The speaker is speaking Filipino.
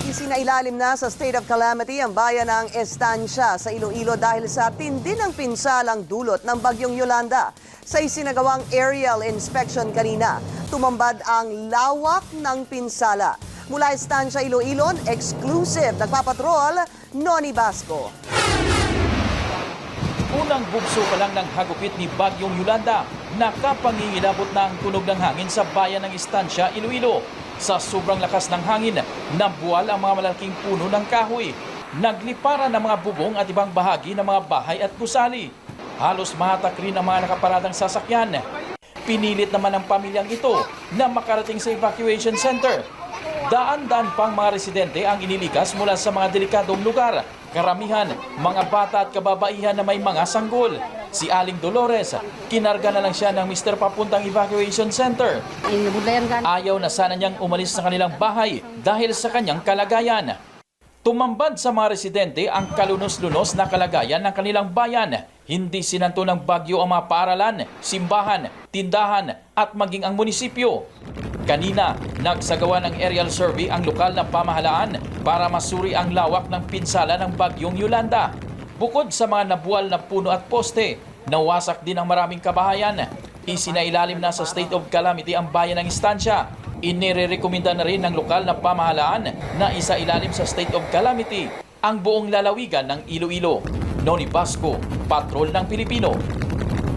Isinailalim na sa state of calamity ang bayan ng Estancia sa Iloilo dahil sa tindi ng pinsalang dulot ng bagyong Yolanda. Sa isinagawang aerial inspection kanina, tumambad ang lawak ng pinsala. Mula Estancia, Iloilo, exclusive nagpapatrol, Noni Basco. Unang bugso pa lang ng hagupit ni Bagyong Yolanda, nakapangingilabot na ang tunog ng hangin sa bayan ng Estancia, Iloilo. Sa sobrang lakas ng hangin, nabuwal ang mga malalaking puno ng kahoy. Nagliparan ng mga bubong at ibang bahagi ng mga bahay at gusali. Halos mahatak rin ang mga nakaparadang sasakyan. Pinilit naman ng pamilyang ito na makarating sa evacuation center. Daan-daan pang mga residente ang inilikas mula sa mga delikadong lugar. Karamihan, mga bata at kababaihan na may mga sanggol. Si Aling Dolores, kinarga na lang siya ng Mr. papuntang evacuation center. Ayaw na sana niyang umalis sa kanilang bahay dahil sa kanyang kalagayan. Tumambad sa mga residente ang kalunos-lunos na kalagayan ng kanilang bayan. Hindi sinanto ng bagyo ang mga paaralan, simbahan, tindahan at maging ang munisipyo. Kanina, nagsagawa ng aerial survey ang lokal na pamahalaan para masuri ang lawak ng pinsala ng bagyong Yolanda. Bukod sa mga nabuwal na puno at poste, nawasak din ang maraming kabahayan. Isinailalim na sa state of calamity ang bayan ng Estancia. Inirekomenda na rin ng lokal na pamahalaan na isailalim sa state of calamity ang buong lalawigan ng Iloilo. Noni Basco, Patrol ng Pilipino.